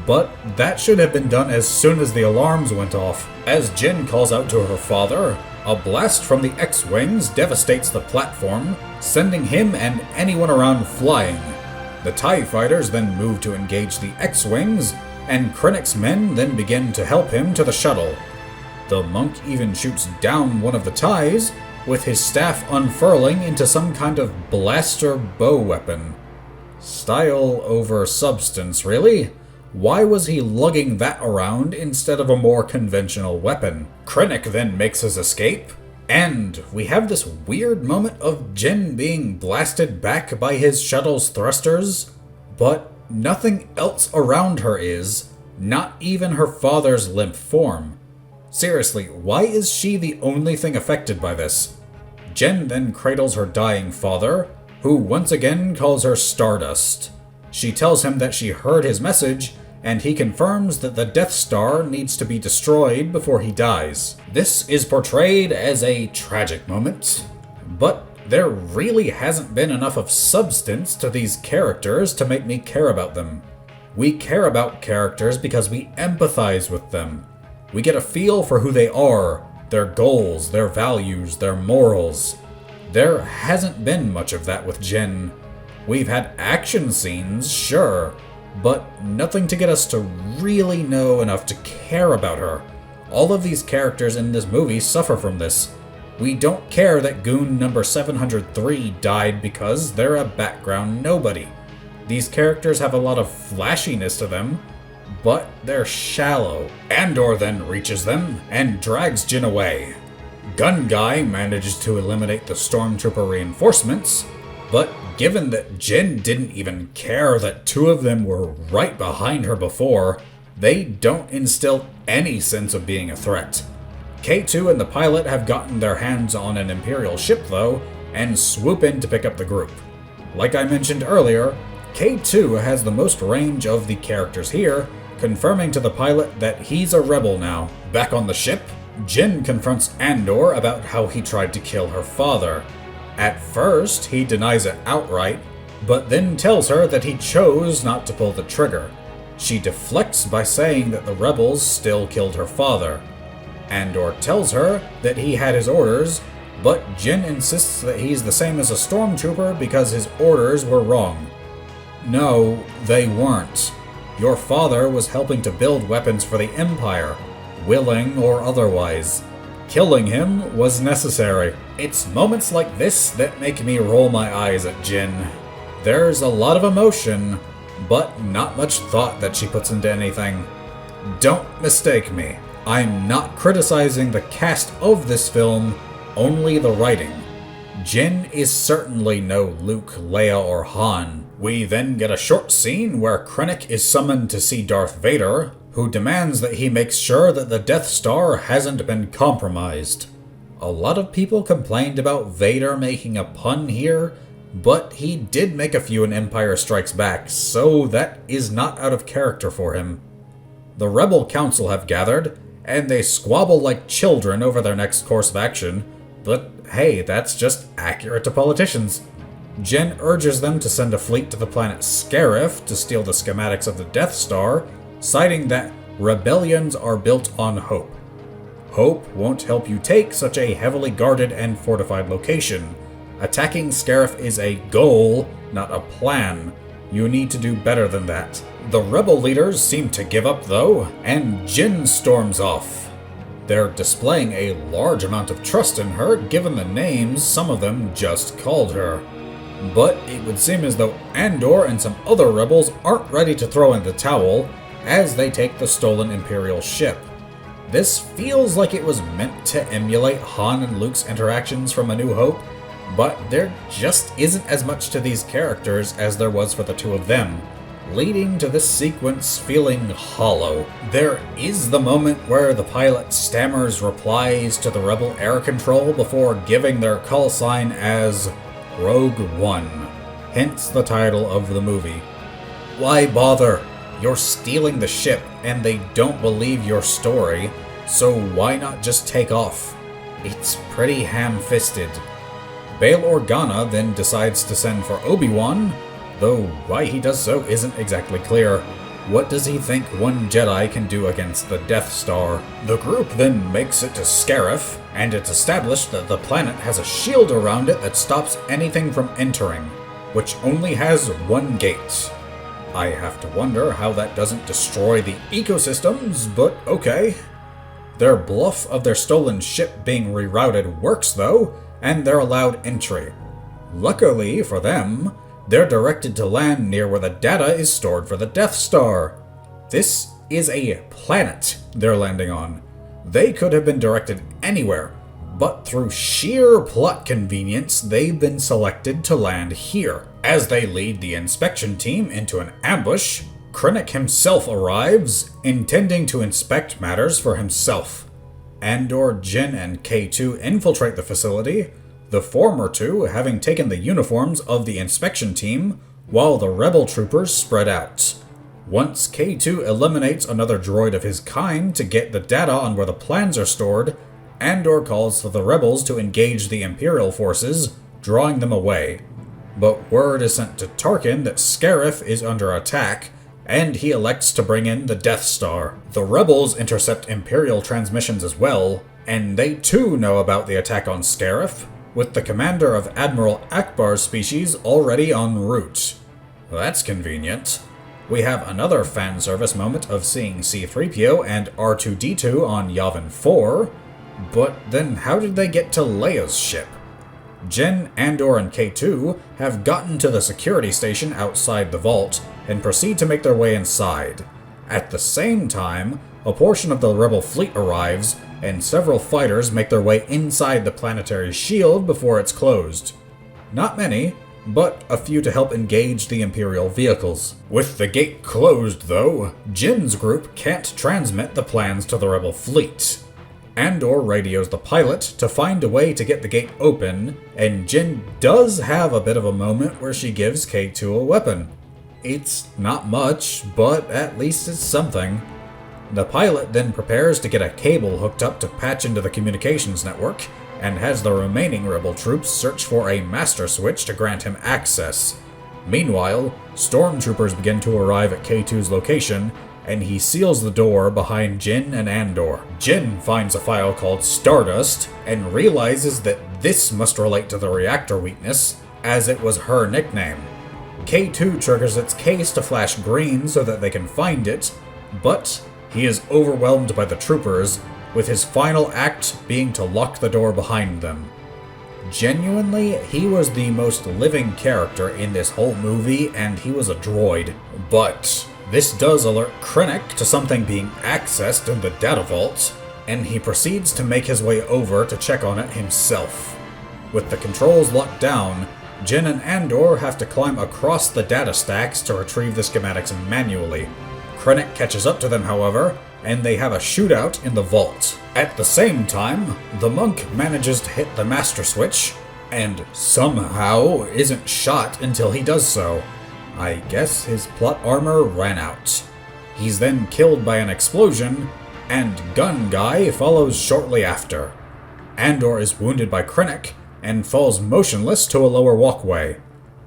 A: but that should have been done as soon as the alarms went off. As Jyn calls out to her father, a blast from the X-Wings devastates the platform, sending him and anyone around flying. The TIE fighters then move to engage the X-Wings, and Krennic's men then begin to help him to the shuttle. The monk even shoots down one of the TIEs, with his staff unfurling into some kind of blaster bow weapon. Style over substance, really? Why was he lugging that around instead of a more conventional weapon? Krennic then makes his escape, and we have this weird moment of Jyn being blasted back by his shuttle's thrusters, but nothing else around her is, not even her father's limp form. Seriously, why is she the only thing affected by this? Jyn then cradles her dying father, who once again calls her Stardust. She tells him that she heard his message, and he confirms that the Death Star needs to be destroyed before he dies. This is portrayed as a tragic moment, but there really hasn't been enough of substance to these characters to make me care about them. We care about characters because we empathize with them. We get a feel for who they are, their goals, their values, their morals. There hasn't been much of that with Jyn. We've had action scenes, sure, but nothing to get us to really know enough to care about her. All of these characters in this movie suffer from this. We don't care that goon number 703 died because they're a background nobody. These characters have a lot of flashiness to them, but they're shallow. Andor then reaches them and drags Jyn away. Gun Guy manages to eliminate the stormtrooper reinforcements, but given that Jyn didn't even care that two of them were right behind her before, they don't instill any sense of being a threat. K2 and the pilot have gotten their hands on an Imperial ship though, and swoop in to pick up the group. Like I mentioned earlier, K2 has the most range of the characters here, confirming to the pilot that he's a rebel now. Back on the ship, Jyn confronts Andor about how he tried to kill her father. At first, he denies it outright, but then tells her that he chose not to pull the trigger. She deflects by saying that the rebels still killed her father. Andor tells her that he had his orders, but Jyn insists that he's the same as a stormtrooper because his orders were wrong. No, they weren't. Your father was helping to build weapons for the Empire, willing or otherwise. Killing him was necessary. It's moments like this that make me roll my eyes at Jyn. There's a lot of emotion, but not much thought that she puts into anything. Don't mistake me. I'm not criticizing the cast of this film, only the writing. Jyn is certainly no Luke, Leia, or Han. We then get a short scene where Krennic is summoned to see Darth Vader, who demands that he makes sure that the Death Star hasn't been compromised. A lot of people complained about Vader making a pun here, but he did make a few in Empire Strikes Back, so that is not out of character for him. The Rebel Council have gathered, and they squabble like children over their next course of action, but hey, that's just accurate to politicians. Jyn urges them to send a fleet to the planet Scarif to steal the schematics of the Death Star, citing that rebellions are built on hope. Hope won't help you take such a heavily guarded and fortified location. Attacking Scarif is a goal, not a plan. You need to do better than that. The rebel leaders seem to give up though, and Jyn storms off. They're displaying a large amount of trust in her given the names some of them just called her. But it would seem as though Andor and some other rebels aren't ready to throw in the towel as they take the stolen Imperial ship. This feels like it was meant to emulate Han and Luke's interactions from A New Hope, but there just isn't as much to these characters as there was for the two of them, leading to this sequence feeling hollow. There is the moment where the pilot stammers replies to the Rebel air control before giving their call sign as Rogue One, hence the title of the movie. Why bother? You're stealing the ship and they don't believe your story, so why not just take off? It's pretty ham-fisted. Bail Organa then decides to send for Obi-Wan, though why he does so isn't exactly clear. What does he think one Jedi can do against the Death Star? The group then makes it to Scarif, and it's established that the planet has a shield around it that stops anything from entering, which only has one gate. I have to wonder how that doesn't destroy the ecosystems, but okay. Their bluff of their stolen ship being rerouted works though, and they're allowed entry. Luckily for them, they're directed to land near where the data is stored for the Death Star. This is a planet they're landing on. They could have been directed anywhere, but through sheer plot convenience, they've been selected to land here. As they lead the inspection team into an ambush, Krennic himself arrives, intending to inspect matters for himself. Andor, Jyn, and K2 infiltrate the facility, the former two having taken the uniforms of the inspection team, while the rebel troopers spread out. Once K2 eliminates another droid of his kind to get the data on where the plans are stored, Andor calls for the rebels to engage the Imperial forces, drawing them away. But word is sent to Tarkin that Scarif is under attack, and he elects to bring in the Death Star. The rebels intercept Imperial transmissions as well, and they too know about the attack on Scarif, with the commander of Admiral Akbar's species already en route. That's convenient. We have another fan service moment of seeing C-3PO and R2-D2 on Yavin 4, but then how did they get to Leia's ship? Jyn, Andor, and K2 have gotten to the security station outside the vault and proceed to make their way inside. At the same time, a portion of the rebel fleet arrives, and several fighters make their way inside the planetary shield before it's closed. Not many, but a few to help engage the Imperial vehicles. With the gate closed, though, Jyn's group can't transmit the plans to the rebel fleet. Andor radios the pilot to find a way to get the gate open, and Jyn does have a bit of a moment where she gives K2 a weapon. It's not much, but at least it's something. The pilot then prepares to get a cable hooked up to patch into the communications network, and has the remaining rebel troops search for a master switch to grant him access. Meanwhile, stormtroopers begin to arrive at K2's location, and he seals the door behind Jyn and Andor. Jyn finds a file called Stardust, and realizes that this must relate to the reactor weakness, as it was her nickname. K2 triggers its case to flash green so that they can find it, but he is overwhelmed by the troopers, with his final act being to lock the door behind them. Genuinely, he was the most living character in this whole movie, and he was a droid. But this does alert Krennic to something being accessed in the data vault, and he proceeds to make his way over to check on it himself. With the controls locked down, Jyn and Andor have to climb across the data stacks to retrieve the schematics manually. Krennic catches up to them, however, and they have a shootout in the vault. At the same time, the monk manages to hit the master switch, and somehow isn't shot until he does so. I guess his plot armor ran out. He's then killed by an explosion, and Gun Guy follows shortly after. Andor is wounded by Krennic, and falls motionless to a lower walkway.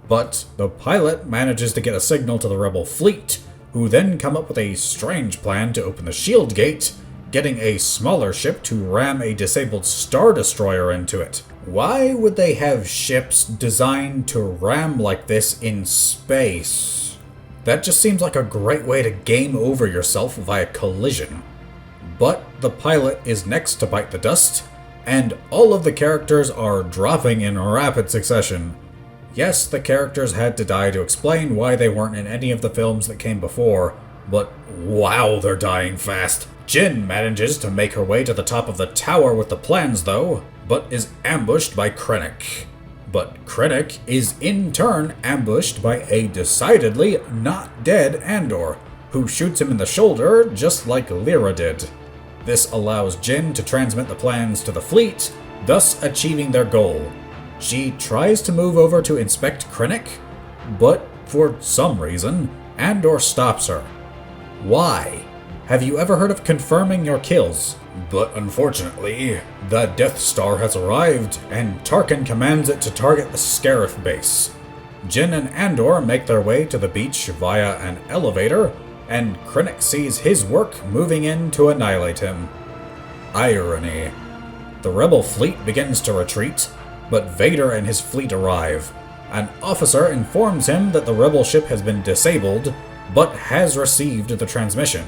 A: But the pilot manages to get a signal to the rebel fleet, who then come up with a strange plan to open the shield gate, getting a smaller ship to ram a disabled Star Destroyer into it. Why would they have ships designed to ram like this in space? That just seems like a great way to game over yourself via collision. But the pilot is next to bite the dust, and all of the characters are dropping in rapid succession. Yes, the characters had to die to explain why they weren't in any of the films that came before, But wow, they're dying fast. Jin manages to make her way to the top of the tower with the plans though, but is ambushed by Krennic. But Krennic is in turn ambushed by a decidedly not dead Andor, who shoots him in the shoulder just like Lyra did. This allows Jin to transmit the plans to the fleet, thus achieving their goal. She tries to move over to inspect Krennic, but for some reason, Andor stops her. Why? Have you ever heard of confirming your kills? But unfortunately, the Death Star has arrived, and Tarkin commands it to target the Scarif base. Jin and Andor make their way to the beach via an elevator, and Krennic sees his work moving in to annihilate him. Irony. The rebel fleet begins to retreat, but Vader and his fleet arrive. An officer informs him that the rebel ship has been disabled, but has received the transmission.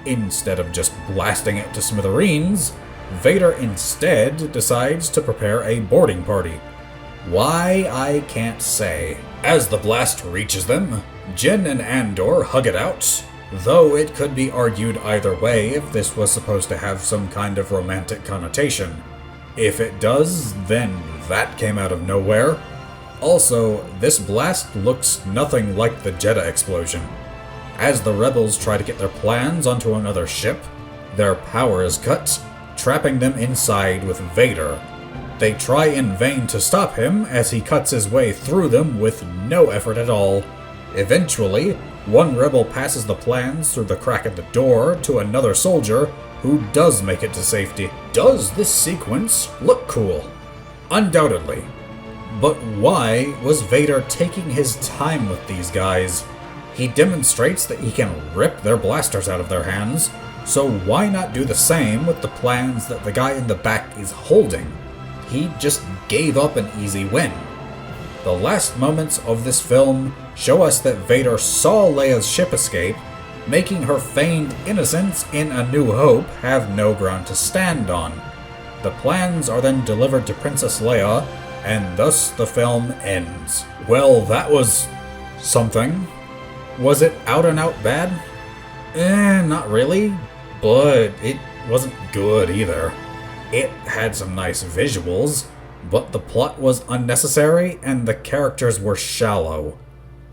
A: Instead of just blasting it to smithereens, Vader instead decides to prepare a boarding party. Why, I can't say. As the blast reaches them, Jin and Andor hug it out, though it could be argued either way if this was supposed to have some kind of romantic connotation. If it does, then that came out of nowhere. Also, this blast looks nothing like the Jedha explosion. As the rebels try to get their plans onto another ship, their power is cut, trapping them inside with Vader. They try in vain to stop him as he cuts his way through them with no effort at all. Eventually, one rebel passes the plans through the crack in the door to another soldier who does make it to safety. Does this sequence look cool? Undoubtedly. But why was Vader taking his time with these guys? He demonstrates that he can rip their blasters out of their hands, so why not do the same with the plans that the guy in the back is holding? He just gave up an easy win. The last moments of this film show us that Vader saw Leia's ship escape, making her feigned innocence in A New Hope have no ground to stand on. The plans are then delivered to Princess Leia, and thus the film ends. Well, that was something. Was it out and out bad? Not really, but it wasn't good either. It had some nice visuals, but the plot was unnecessary and the characters were shallow.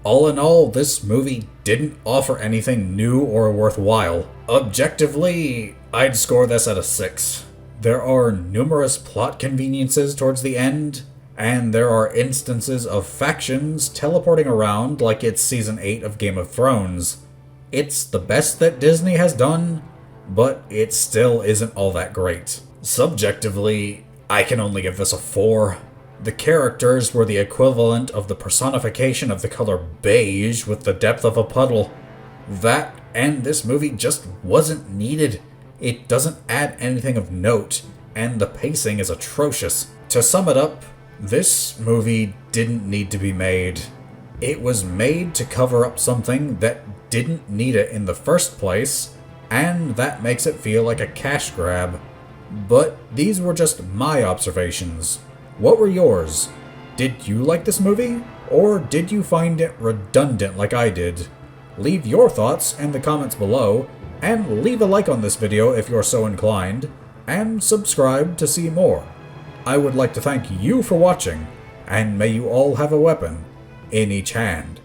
A: All in all, this movie didn't offer anything new or worthwhile. Objectively, I'd score this at a 6. There are numerous plot conveniences towards the end, and there are instances of factions teleporting around like it's Season 8 of Game of Thrones. It's the best that Disney has done, but it still isn't all that great. Subjectively, I can only give this a 4. The characters were the equivalent of the personification of the color beige with the depth of a puddle. That and this movie just wasn't needed. It doesn't add anything of note, and the pacing is atrocious. To sum it up, this movie didn't need to be made. It was made to cover up something that didn't need it in the first place, and that makes it feel like a cash grab. But these were just my observations. What were yours? Did you like this movie? Or did you find it redundant like I did? Leave your thoughts in the comments below, and leave a like on this video if you're so inclined, and subscribe to see more. I would like to thank you for watching, and may you all have a weapon in each hand.